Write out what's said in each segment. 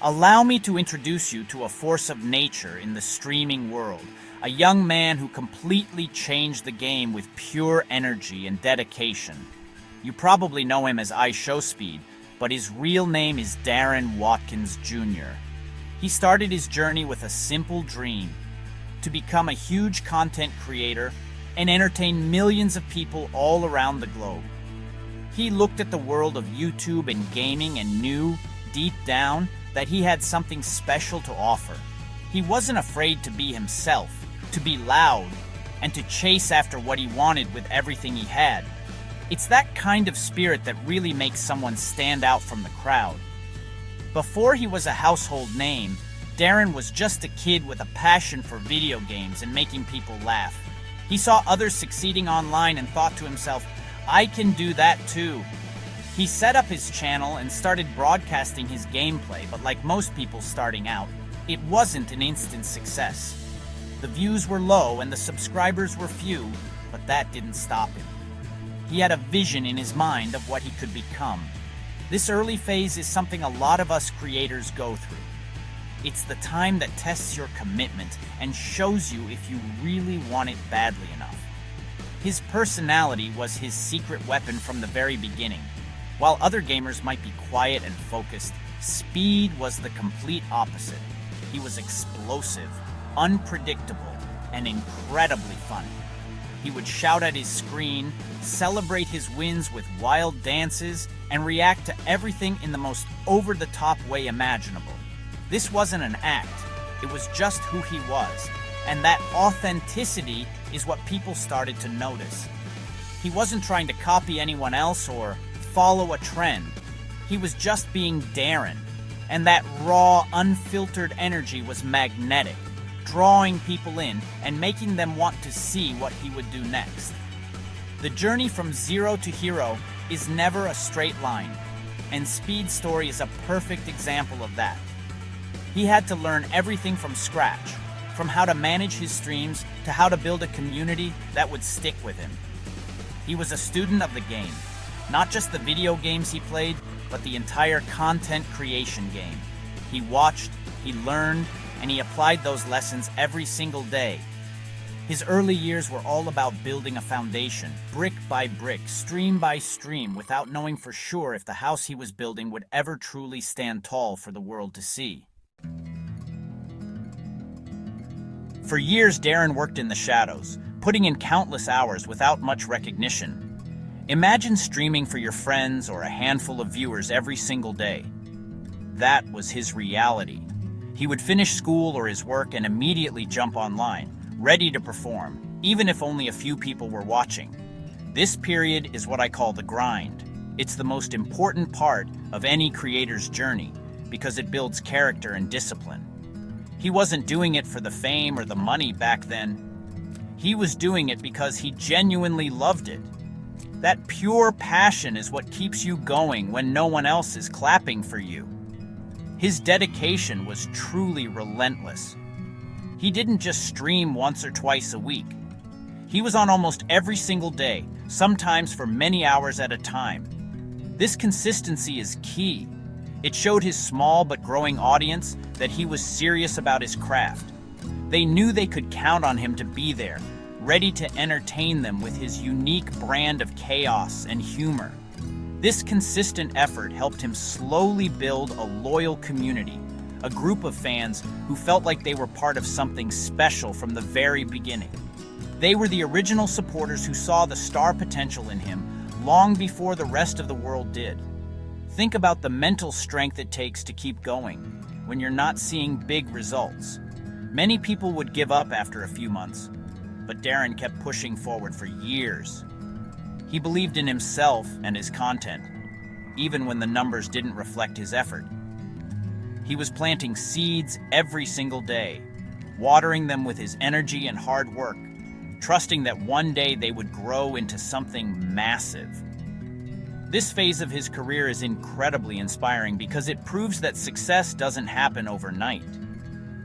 Allow me to introduce you to a force of nature in the streaming world, a young man who completely changed the game with pure energy and dedication. You probably know him as IShowSpeed, but his real name is Darren Watkins Jr. He started his journey with a simple dream: to become a huge content creator and entertain millions of people all around the globe. He looked at the world of YouTube and gaming and knew, deep down, that he had something special to offer. He wasn't afraid to be himself, to be loud, and to chase after what he wanted with everything he had. It's that kind of spirit that really makes someone stand out from the crowd. Before he was a household name, Darren was just a kid with a passion for video games and making people laugh. He saw others succeeding online and thought to himself, I can do that too. He set up his channel and started broadcasting his gameplay, but like most people starting out, it wasn't an instant success. The views were low and the subscribers were few, but that didn't stop him. He had a vision in his mind of what he could become. This early phase is something a lot of us creators go through. It's the time that tests your commitment and shows you if you really want it badly enough. His personality was his secret weapon from the very beginning. While other gamers might be quiet and focused, Speed was the complete opposite. He was explosive, unpredictable, and incredibly funny. He would shout at his screen, celebrate his wins with wild dances, and react to everything in the most over-the-top way imaginable. This wasn't an act, it was just who he was, and that authenticity is what people started to notice. He wasn't trying to copy anyone else or follow a trend. He was just being Darren, and that raw, unfiltered energy was magnetic, drawing people in and making them want to see what he would do next. The journey from zero to hero is never a straight line, and Speed's story is a perfect example of that. He had to learn everything from scratch, from how to manage his streams to how to build a community that would stick with him. He was a student of the game, not just the video games he played, but the entire content creation game. He watched, he learned, and he applied those lessons every single day. His early years were all about building a foundation, brick by brick, stream by stream, without knowing for sure if the house he was building would ever truly stand tall for the world to see. For years, Darren worked in the shadows, putting in countless hours without much recognition. Imagine streaming for your friends or a handful of viewers every single day. That was his reality. He would finish school or his work and immediately jump online, ready to perform, even if only a few people were watching. This period is what I call the grind. It's the most important part of any creator's journey because it builds character and discipline. He wasn't doing it for the fame or the money back then. He was doing it because he genuinely loved it. That pure passion is what keeps you going when no one else is clapping for you. His dedication was truly relentless. He didn't just stream once or twice a week. He was on almost every single day, sometimes for many hours at a time. This consistency is key. It showed his small but growing audience that he was serious about his craft. They knew they could count on him to be there, ready to entertain them with his unique brand of chaos and humor. This consistent effort helped him slowly build a loyal community, a group of fans who felt like they were part of something special from the very beginning. They were the original supporters who saw the star potential in him long before the rest of the world did. Think about the mental strength it takes to keep going when you're not seeing big results. Many people would give up after a few months, but Darren kept pushing forward for years. He believed in himself and his content, even when the numbers didn't reflect his effort. He was planting seeds every single day, watering them with his energy and hard work, trusting that one day they would grow into something massive. This phase of his career is incredibly inspiring because it proves that success doesn't happen overnight.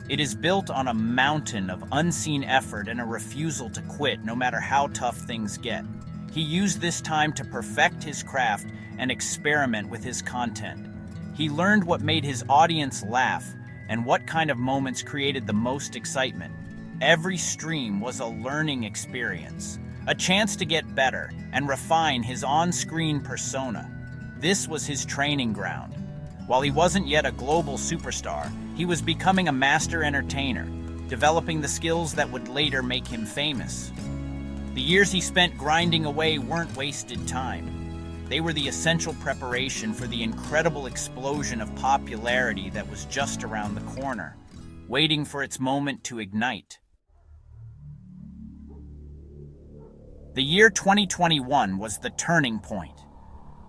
It is built on a mountain of unseen effort and a refusal to quit no matter how tough things get. He used this time to perfect his craft and experiment with his content. He learned what made his audience laugh and what kind of moments created the most excitement. Every stream was a learning experience, a chance to get better and refine his on-screen persona. This was his training ground. While he wasn't yet a global superstar, he was becoming a master entertainer, developing the skills that would later make him famous. The years he spent grinding away weren't wasted time. They were the essential preparation for the incredible explosion of popularity that was just around the corner, waiting for its moment to ignite. The year 2021 was the turning point,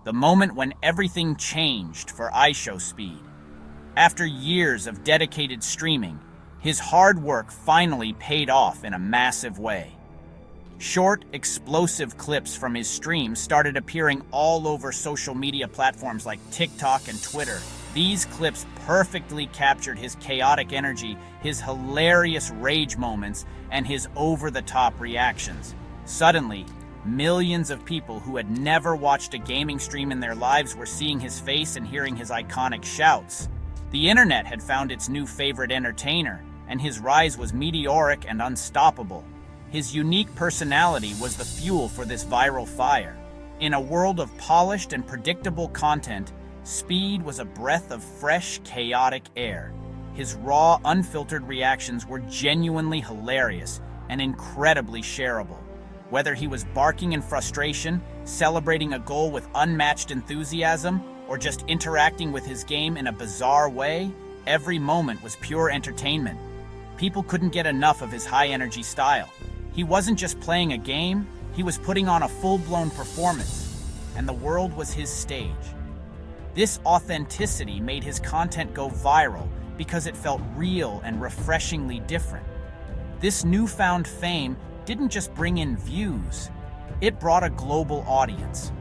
the moment when everything changed for IShowSpeed. After years of dedicated streaming, his hard work finally paid off in a massive way. Short, explosive clips from his streams started appearing all over social media platforms like TikTok and Twitter. These clips perfectly captured his chaotic energy, his hilarious rage moments, and his over-the-top reactions. Suddenly, millions of people who had never watched a gaming stream in their lives were seeing his face and hearing his iconic shouts. The internet had found its new favorite entertainer, and his rise was meteoric and unstoppable. His unique personality was the fuel for this viral fire. In a world of polished and predictable content, Speed was a breath of fresh, chaotic air. His raw, unfiltered reactions were genuinely hilarious and incredibly shareable. Whether he was barking in frustration, celebrating a goal with unmatched enthusiasm, or just interacting with his game in a bizarre way, every moment was pure entertainment. People couldn't get enough of his high-energy style. He wasn't just playing a game, he was putting on a full-blown performance, and the world was his stage. This authenticity made his content go viral because it felt real and refreshingly different. This newfound fame didn't just bring in views, it brought a global audience.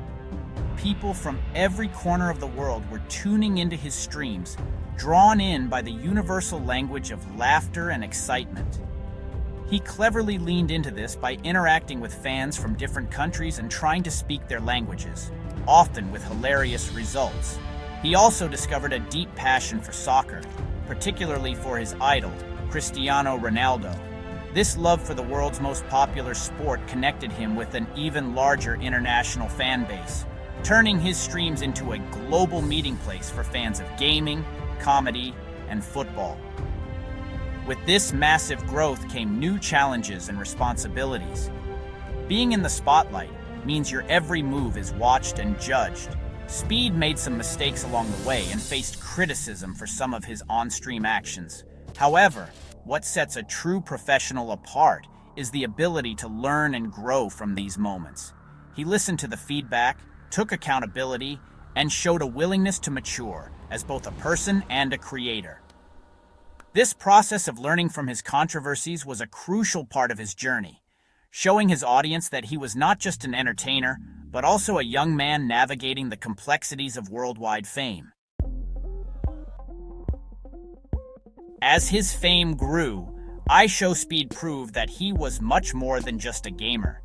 People from every corner of the world were tuning into his streams, drawn in by the universal language of laughter and excitement. He cleverly leaned into this by interacting with fans from different countries and trying to speak their languages, often with hilarious results. He also discovered a deep passion for soccer, particularly for his idol, Cristiano Ronaldo. This love for the world's most popular sport connected him with an even larger international fan base, turning his streams into a global meeting place for fans of gaming, comedy, and football. With this massive growth came new challenges and responsibilities. Being in the spotlight means your every move is watched and judged. Speed made some mistakes along the way and faced criticism for some of his on-stream actions. However, what sets a true professional apart is the ability to learn and grow from these moments. He listened to the feedback, took accountability, and showed a willingness to mature as both a person and a creator. This process of learning from his controversies was a crucial part of his journey, showing his audience that he was not just an entertainer, but also a young man navigating the complexities of worldwide fame. As his fame grew, IShowSpeed proved that he was much more than just a gamer.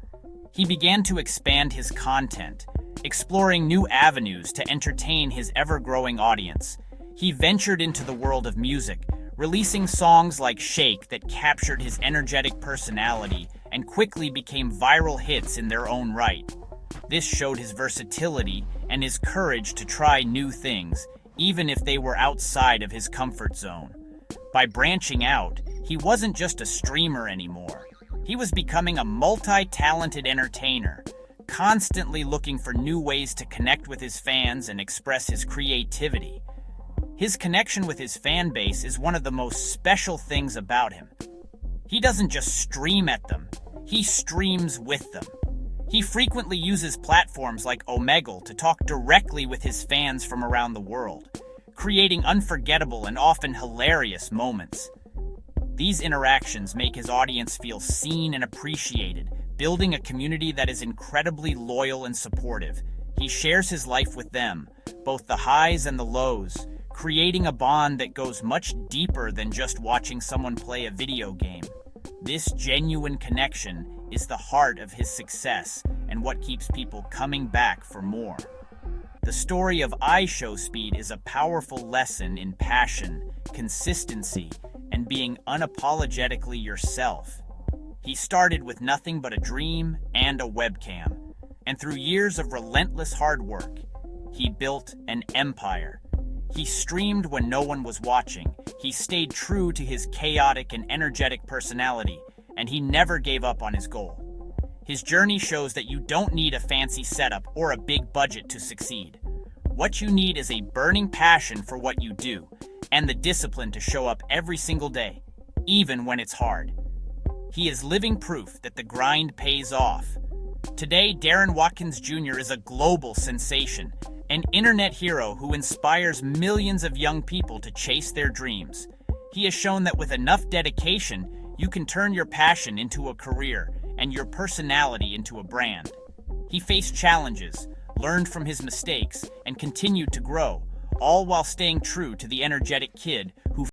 He began to expand his content, exploring new avenues to entertain his ever-growing audience. He ventured into the world of music, releasing songs like Shake that captured his energetic personality and quickly became viral hits in their own right. This showed his versatility and his courage to try new things, even if they were outside of his comfort zone. By branching out, he wasn't just a streamer anymore. He was becoming a multi-talented entertainer, constantly looking for new ways to connect with his fans and express his creativity. His connection with his fan base is one of the most special things about him. He doesn't just stream at them, he streams with them. He frequently uses platforms like Omegle to talk directly with his fans from around the world, creating unforgettable and often hilarious moments. These interactions make his audience feel seen and appreciated, building a community that is incredibly loyal and supportive. He shares his life with them, both the highs and the lows, creating a bond that goes much deeper than just watching someone play a video game. This genuine connection is the heart of his success and what keeps people coming back for more. The story of IShowSpeed is a powerful lesson in passion, consistency, and being unapologetically yourself. He started with nothing but a dream and a webcam, and through years of relentless hard work, he built an empire. He streamed when no one was watching, he stayed true to his chaotic and energetic personality, and he never gave up on his goal. His journey shows that you don't need a fancy setup or a big budget to succeed. What you need is a burning passion for what you do, and the discipline to show up every single day, even when it's hard. He is living proof that the grind pays off. Today, Darren Watkins Jr. is a global sensation, an internet hero who inspires millions of young people to chase their dreams. He has shown that with enough dedication, you can turn your passion into a career and your personality into a brand. He faced challenges, learned from his mistakes, and continued to grow, all while staying true to the energetic kid who